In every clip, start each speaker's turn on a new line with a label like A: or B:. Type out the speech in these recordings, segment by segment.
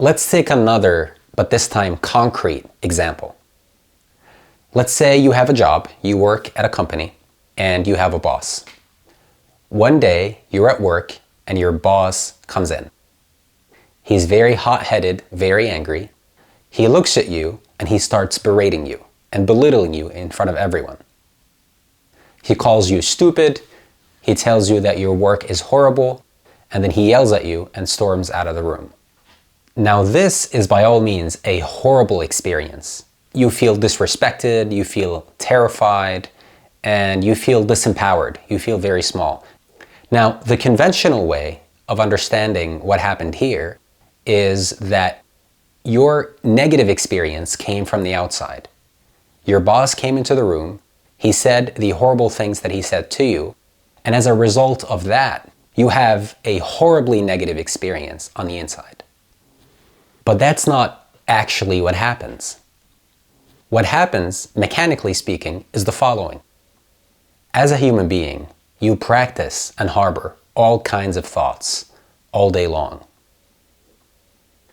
A: Let's take another, but this time concrete example. Let's say you have a job, you work at a company, and you have a boss. One day, you're at work and your boss comes in. He's very hot-headed, very angry. He looks at you and he starts berating you and belittling you in front of everyone. He calls you stupid, he tells you that your work is horrible, and then he yells at you and storms out of the room. Now this is by all means a horrible experience. You feel disrespected, you feel terrified, and you feel disempowered. You feel very small. Now, the conventional way of understanding what happened here is that your negative experience came from the outside. Your boss came into the room, he said the horrible things that he said to you, and as a result of that, you have a horribly negative experience on the inside. But that's not actually what happens. What happens, mechanically speaking, is the following. As a human being, you practice and harbor all kinds of thoughts all day long.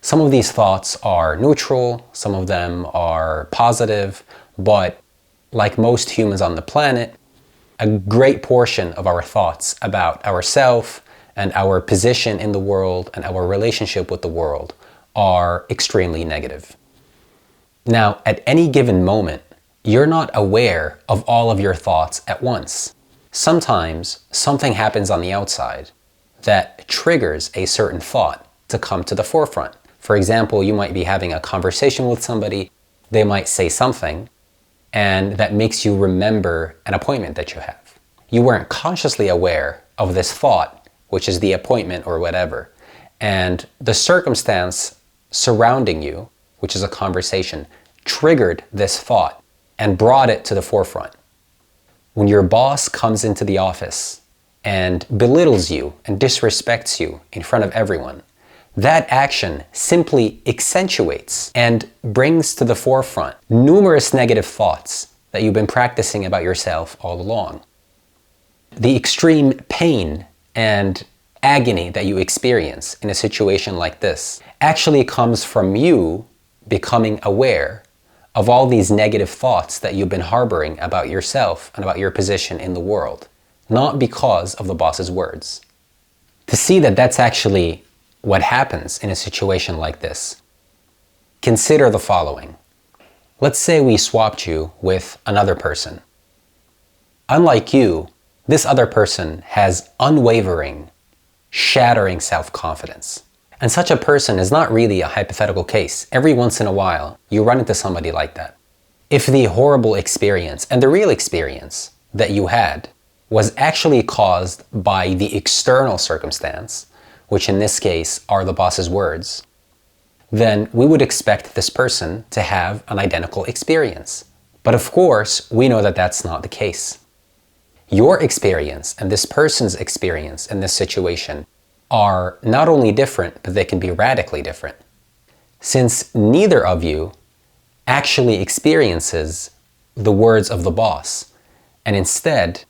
A: Some of these thoughts are neutral, some of them are positive, but like most humans on the planet, a great portion of our thoughts about ourselves and our position in the world and our relationship with the world are extremely negative. Now, at any given moment, you're not aware of all of your thoughts at once. Sometimes something happens on the outside that triggers a certain thought to come to the forefront. For example, you might be having a conversation with somebody, they might say something, and that makes you remember an appointment that you have. You weren't consciously aware of this thought, which is the appointment or whatever, and the circumstance surrounding you, which is a conversation, triggered this thought and brought it to the forefront. When your boss comes into the office and belittles you and disrespects you in front of everyone, that action simply accentuates and brings to the forefront numerous negative thoughts that you've been practicing about yourself all along. The extreme pain and agony that you experience in a situation like this actually comes from you becoming aware of all these negative thoughts that you've been harboring about yourself and about your position in the world, not because of the boss's words. To see that that's actually what happens in a situation like this, consider the following. Let's say we swapped you with another person. Unlike you, this other person has unwavering, shattering self-confidence. And such a person is not really a hypothetical case. Every once in a while, you run into somebody like that. If the horrible experience and the real experience that you had was actually caused by the external circumstance, which in this case are the boss's words, then we would expect this person to have an identical experience. But of course, we know that that's not the case. Your experience and this person's experience in this situation are not only different, but they can be radically different. Since neither of you actually experiences the words of the boss, and instead,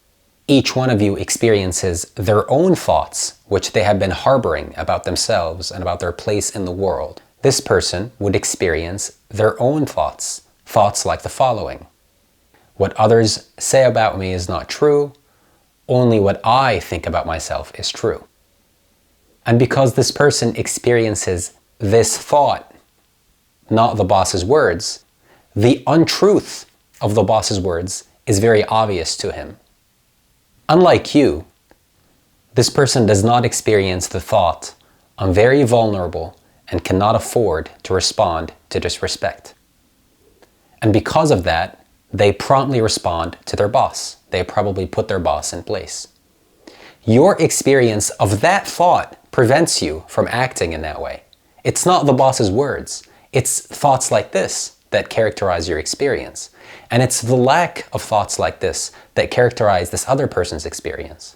A: each one of you experiences their own thoughts, which they have been harboring about themselves and about their place in the world, this person would experience their own thoughts. Thoughts like the following. What others say about me is not true. Only what I think about myself is true. And because this person experiences this thought, not the boss's words, the untruth of the boss's words is very obvious to him. Unlike you, this person does not experience the thought, I'm very vulnerable and cannot afford to respond to disrespect. And because of that, they promptly respond to their boss. They probably put their boss in place. Your experience of that thought prevents you from acting in that way. It's not the boss's words. It's thoughts like this that characterize your experience. And it's the lack of thoughts like this that characterize this other person's experience.